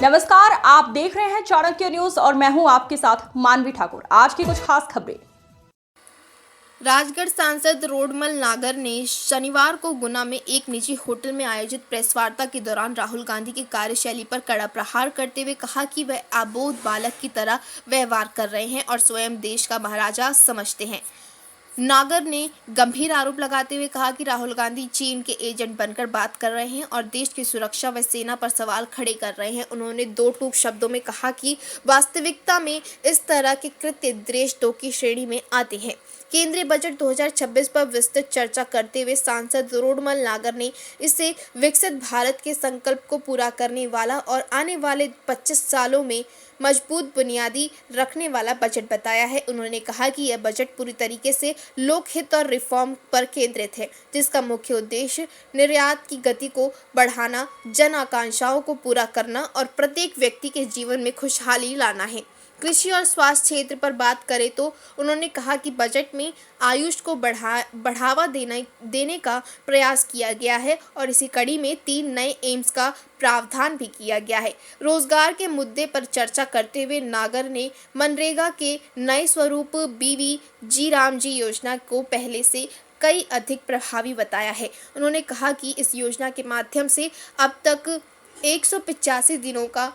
नमस्कार, आप देख रहे हैं चाणक्य न्यूज और मैं हूं आपके साथ मानवी ठाकुर। आज की कुछ खास खबरें। राजगढ़ सांसद रोडमल नागर ने शनिवार को गुना में एक निजी होटल में आयोजित प्रेस वार्ता के दौरान राहुल गांधी की कार्यशैली पर कड़ा प्रहार करते हुए कहा कि वह अबोध बालक की तरह व्यवहार कर रहे हैं और स्वयं देश का महाराजा समझते हैं। नागर ने गंभीर आरोप लगाते हुए कहा कि राहुल गांधी चीन के एजेंट बनकर बात कर रहे हैं और देश की सुरक्षा व सेना पर सवाल खड़े कर रहे हैं। उन्होंने दो टूक शब्दों में कहा कि वास्तविकता में इस तरह के कृत्य देशद्रोह की श्रेणी में आते हैं। केंद्रीय बजट 2026 पर विस्तृत चर्चा करते हुए सांसद रोडमल नागर ने इसे विकसित भारत के संकल्प को पूरा करने वाला और आने वाले 25 सालों में मजबूत बुनियादी रखने वाला बजट बताया है। उन्होंने कहा कि यह बजट पूरी तरीके से लोकहित और रिफॉर्म पर केंद्रित है, जिसका मुख्य उद्देश्य निर्यात की गति को बढ़ाना, जन आकांक्षाओं को पूरा करना और प्रत्येक व्यक्ति के जीवन में खुशहाली लाना है। कृषि और स्वास्थ्य क्षेत्र पर बात करें तो उन्होंने कहा कि बजट में आयुष को बढ़ावा देने का प्रयास किया गया है और इसी कड़ी में 3 नए एम्स का प्रावधान भी किया गया है। रोजगार के मुद्दे पर चर्चा करते हुए नागर ने मनरेगा के नए स्वरूप BVG रामजी योजना को पहले से कई अधिक प्रभावी बताया है। उन्होंने कहा कि इस योजना के माध्यम से अब तक 185 दिनों का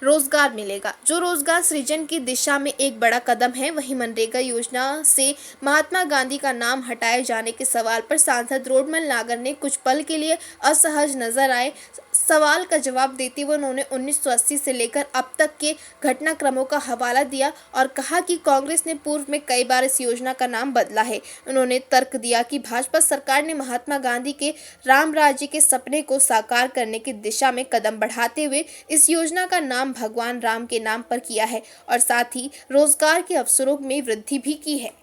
रोजगार मिलेगा, जो रोजगार सृजन की दिशा में एक बड़ा कदम है। वहीं मनरेगा योजना से महात्मा गांधी का नाम हटाए जाने के सवाल पर सांसद रोडमल नागर ने कुछ पल के लिए असहज नजर आए। सवाल का जवाब देते हुए उन्होंने 1980 से लेकर अब तक के घटनाक्रमों का हवाला दिया और कहा कि कांग्रेस ने पूर्व में कई बार इस योजना का नाम बदला है। उन्होंने तर्क दिया कि भाजपा सरकार ने महात्मा गांधी के राम राज्य के सपने को साकार करने की दिशा में कदम बढ़ाते हुए इस योजना का नाम भगवान राम के नाम पर किया है और साथ ही रोजगार के अवसरों में वृद्धि भी की है।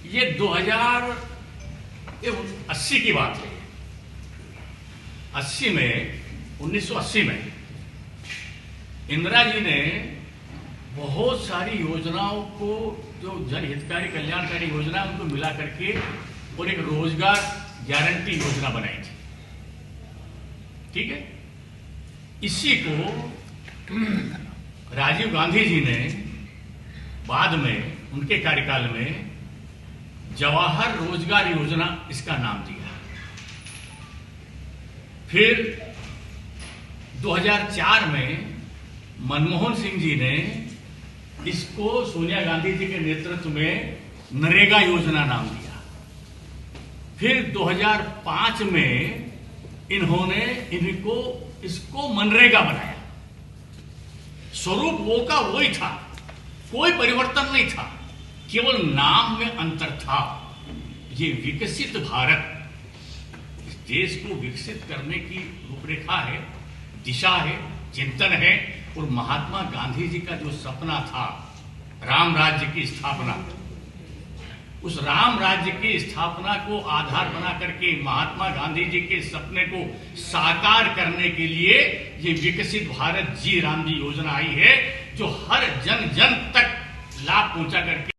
ये 2080 की बात है। 1980 में इंदिरा जी ने बहुत सारी योजनाओं को, जो जनहितकारी कल्याणकारी योजना, उनको मिला करके और एक रोजगार गारंटी योजना बनाई थी। ठीक है, इसी को राजीव गांधी जी ने बाद में उनके कार्यकाल में जवाहर रोजगार योजना इसका नाम दिया। फिर 2004 में मनमोहन सिंह जी ने इसको सोनिया गांधी जी के नेतृत्व में नरेगा योजना नाम दिया। फिर 2005 में इन्होंने इसको मनरेगा बनाया। स्वरूप वो का वही था, कोई परिवर्तन नहीं था, केवल नाम में अंतर था। ये विकसित भारत, इस देश को विकसित करने की रूपरेखा है, दिशा है, चिंतन है। और महात्मा गांधी जी का जो सपना था राम राज्य की स्थापना, उस राम राज्य की स्थापना को आधार बना करके महात्मा गांधी जी के सपने को साकार करने के लिए ये विकसित भारत जी राम जी योजना आई है, जो हर जन जन तक लाभ पहुंचा करके